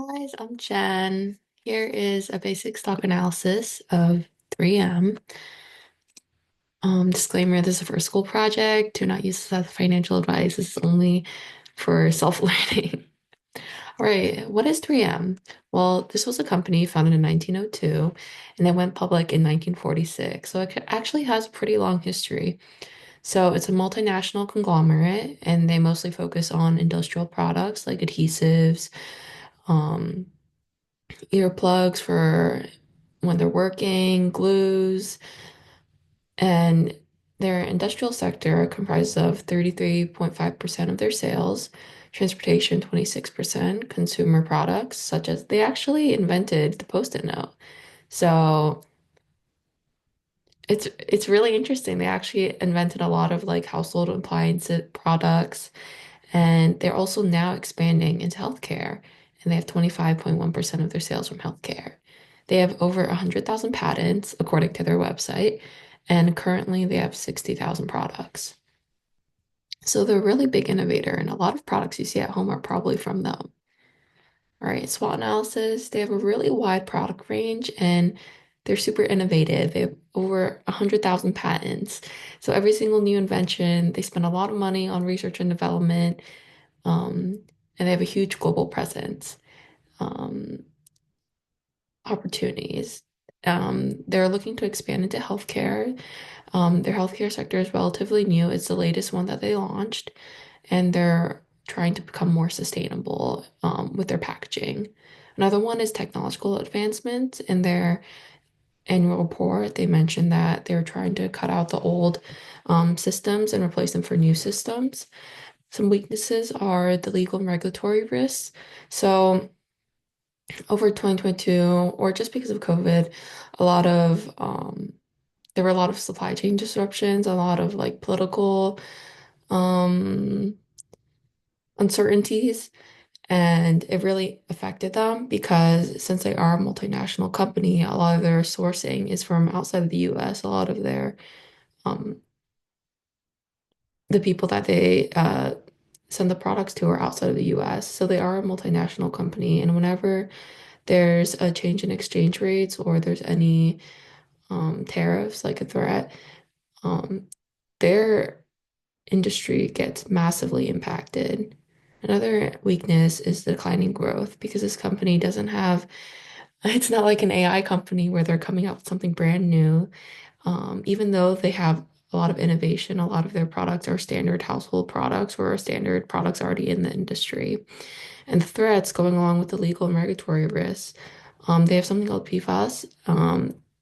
Guys, I'm Jen. Here is a basic stock analysis of 3M. Disclaimer, this is for a school project. Do not use this as financial advice. This is only for self-learning. All right, what is 3M? Well, this was a company founded in 1902 and it went public in 1946. So it actually has a pretty long history. So it's a multinational conglomerate and they mostly focus on industrial products like adhesives, um, earplugs for when they're working, glues, and their industrial sector comprises of 33.5% of their sales, transportation 26%, consumer products such as they actually invented the Post-it note. So it's really interesting. They actually invented a lot of like household appliance products, and they're also now expanding into healthcare, and they have 25.1% of their sales from healthcare. They have over 100,000 patents, according to their website, and currently they have 60,000 products. So they're a really big innovator, and a lot of products you see at home are probably from them. All right, SWOT analysis, they have a really wide product range and they're super innovative. They have over 100,000 patents. So every single new invention, they spend a lot of money on research and development, um, and they have a huge global presence. Um, Opportunities. They're looking to expand into healthcare. Their healthcare sector is relatively new. It's the latest one that they launched, and they're trying to become more sustainable with their packaging. Another one is technological advancement. In their annual report, they mentioned that they're trying to cut out the old systems and replace them for new systems. Some weaknesses are the legal and regulatory risks. So over 2022, or just because of COVID, a lot of there were a lot of supply chain disruptions, a lot of like political um uncertainties, and it really affected them because since they are a multinational company, a lot of their sourcing is from outside of the US. A lot of their um the people that they send the products to are outside of the US. So they are a multinational company, and whenever there's a change in exchange rates or there's any tariffs, like a threat, um, their industry gets massively impacted. Another weakness is declining growth because this company doesn't have, it's not like an AI company where they're coming out with something brand new. Even though they have a lot of innovation, a lot of their products are standard household products or standard products already in the industry. And the threats going along with the legal and regulatory risks. They have something called PFAS.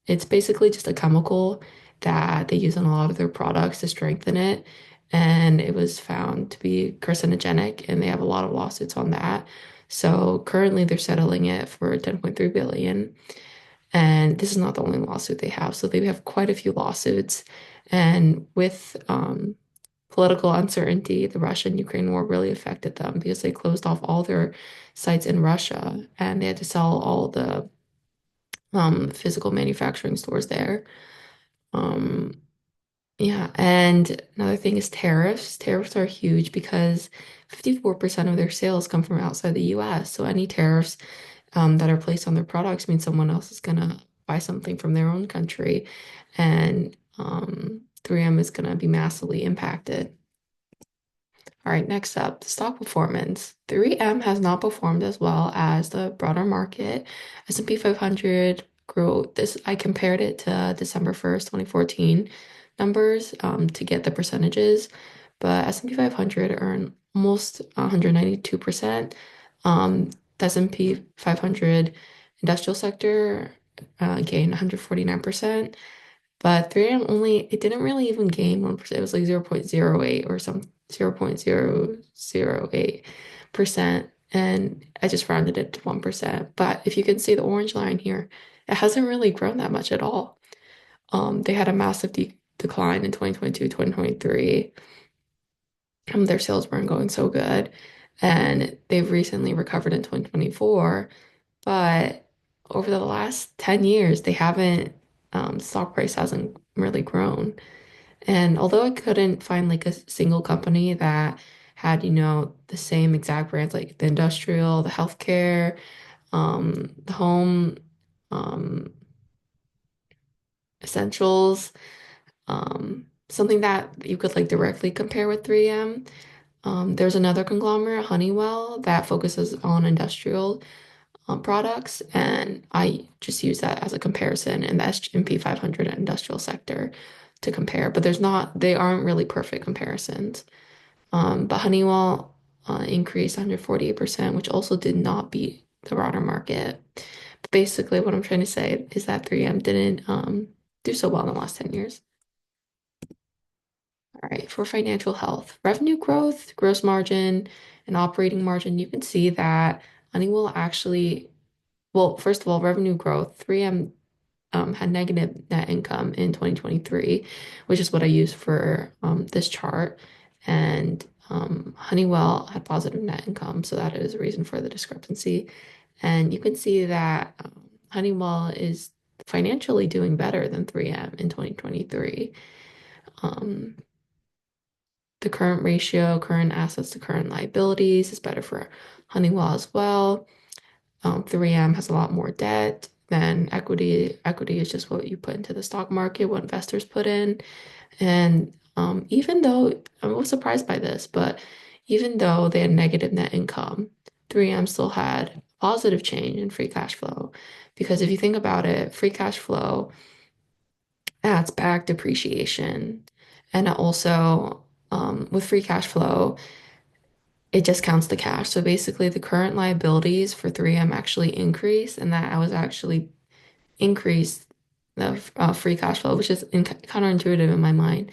It's basically just a chemical that they use in a lot of their products to strengthen it. And it was found to be carcinogenic, and they have a lot of lawsuits on that. So currently they're settling it for 10.3 billion. And this is not the only lawsuit they have. So they have quite a few lawsuits. And with political uncertainty, the Russia-Ukraine war really affected them because they closed off all their sites in Russia and they had to sell all the physical manufacturing stores there. Um, yeah, and another thing is tariffs. Tariffs are huge because 54% of their sales come from outside the US. So any tariffs that are placed on their products means someone else is gonna buy something from their own country, and 3M is gonna be massively impacted. All right, next up, the stock performance. 3M has not performed as well as the broader market. S&P 500 grew this. I compared it to December 1st, 2014 numbers to get the percentages, but S&P 500 earned almost 192%. The S&P 500 industrial sector gained 149%. But 3M only, it didn't really even gain 1%. It was like 0.08 or some 0.008%. And I just rounded it to 1%. But if you can see the orange line here, it hasn't really grown that much at all. They had a massive de decline in 2022, 2023. Their sales weren't going so good. And they've recently recovered in 2024. But over the last 10 years, they haven't, stock price hasn't really grown. And although I couldn't find like a single company that had, the same exact brands, like the industrial, the healthcare, the home um, essentials, something that you could like directly compare with 3M. There's another conglomerate, Honeywell, that focuses on industrial products, and I just use that as a comparison in the S&P 500 industrial sector to compare. But they aren't really perfect comparisons. But Honeywell increased 148%, which also did not beat the broader market. But basically, what I'm trying to say is that 3M didn't do so well in the last 10 years. All right, for financial health, revenue growth, gross margin, and operating margin, you can see that Honeywell actually, well, first of all, revenue growth, 3M had negative net income in 2023, which is what I use for this chart. And Honeywell had positive net income, so that is a reason for the discrepancy. And you can see that Honeywell is financially doing better than 3M in 2023. Um, the current ratio, current assets to current liabilities is better for Honeywell as well. 3M has a lot more debt than equity. Equity is just what you put into the stock market, what investors put in. And even though I was surprised by this, but even though they had negative net income, 3M still had positive change in free cash flow. Because if you think about it, free cash flow adds back depreciation. And also, with free cash flow, it just counts the cash. So basically, the current liabilities for 3M actually increase, and that I was actually increase the free cash flow, which is counterintuitive in my mind.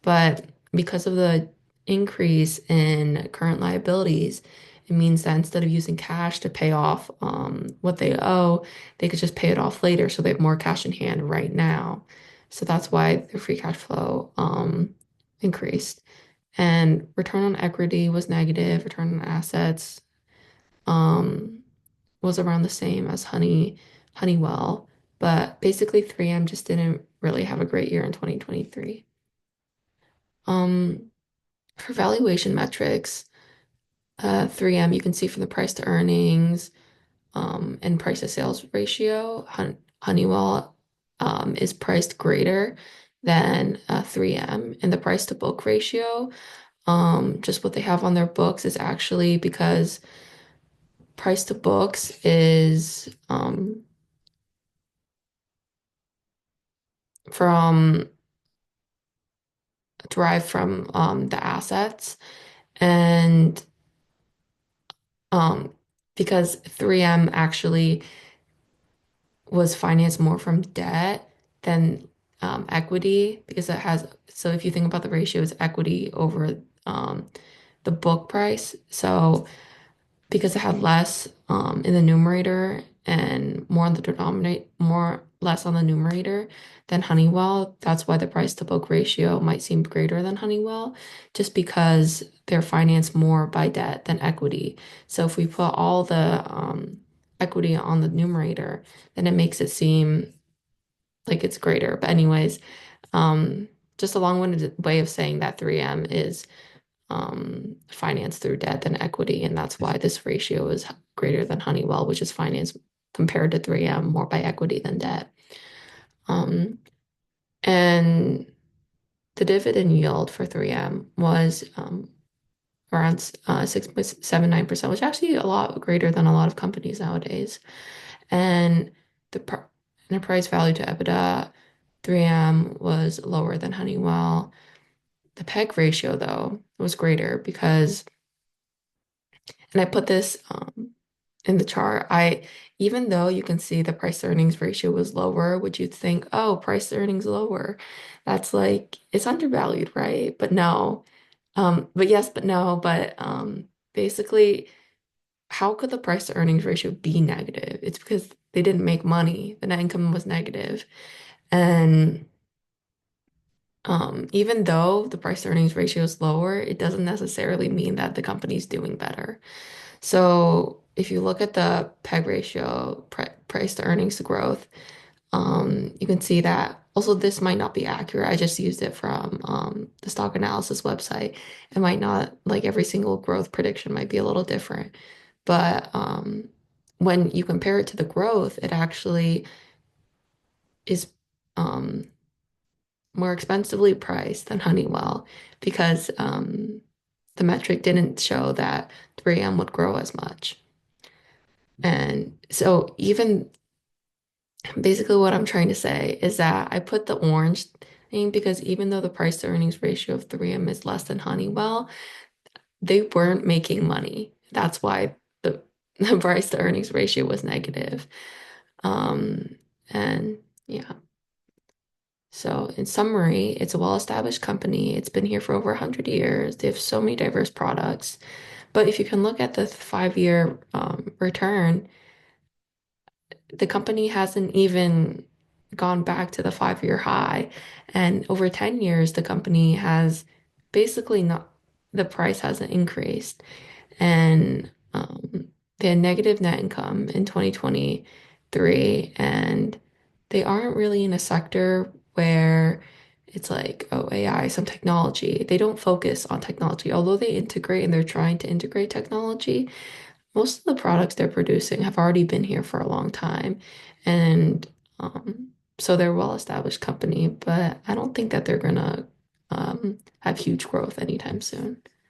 But because of the increase in current liabilities, it means that instead of using cash to pay off what they owe, they could just pay it off later. So they have more cash in hand right now. So that's why the free cash flow increased. And return on equity was negative, return on assets um, was around the same as Honeywell, but basically 3M just didn't really have a great year in 2023. Um, for valuation metrics, 3M you can see from the price to earnings and price to sales ratio, Honeywell is priced greater than 3M, and the price to book ratio, just what they have on their books is actually because price to books is from derived from the assets and um, because 3M actually was financed more from debt than equity because it has so if you think about the ratio it's equity over the book price so because it had less in the numerator and more on the denominator, more less on the numerator than Honeywell. That's why the price to book ratio might seem greater than Honeywell, just because they're financed more by debt than equity. So if we put all the equity on the numerator, then it makes it seem like it's greater. But anyways, um, just a long-winded way of saying that 3M is financed through debt than equity, and that's why this ratio is greater than Honeywell, which is financed compared to 3M more by equity than debt. Um, and the dividend yield for 3M was around 6.79%, which is actually a lot greater than a lot of companies nowadays. And the enterprise value to EBITDA, 3M was lower than Honeywell. The PEG ratio, though, was greater because and I put this in the chart. Even though you can see the price to earnings ratio was lower, would you think, oh, price to earnings lower? That's like it's undervalued, right? But no. But yes, but no. But basically, how could the price to earnings ratio be negative? It's because they didn't make money. The net income was negative. And even though the price to earnings ratio is lower, it doesn't necessarily mean that the company's doing better. So if you look at the PEG ratio, price to earnings to growth, you can see that also this might not be accurate. I just used it from the stock analysis website. It might not, like every single growth prediction might be a little different. But when you compare it to the growth, it actually is um, more expensively priced than Honeywell because the metric didn't show that 3M would grow as much. And so even basically what I'm trying to say is that I put the orange thing because even though the price to earnings ratio of 3M is less than Honeywell, they weren't making money. That's why the, the price to earnings ratio was negative. Um, and yeah. So, in summary, it's a well-established company. It's been here for over 100 years. They have so many diverse products. But if you can look at the 5-year return, the company hasn't even gone back to the 5-year high. And over 10 years, the company has basically not, the price hasn't increased. And they had negative net income in 2023, and they aren't really in a sector where it's like, oh, AI, some technology. They don't focus on technology, although they integrate and they're trying to integrate technology. Most of the products they're producing have already been here for a long time, and so they're a well-established company, but I don't think that they're gonna have huge growth anytime soon.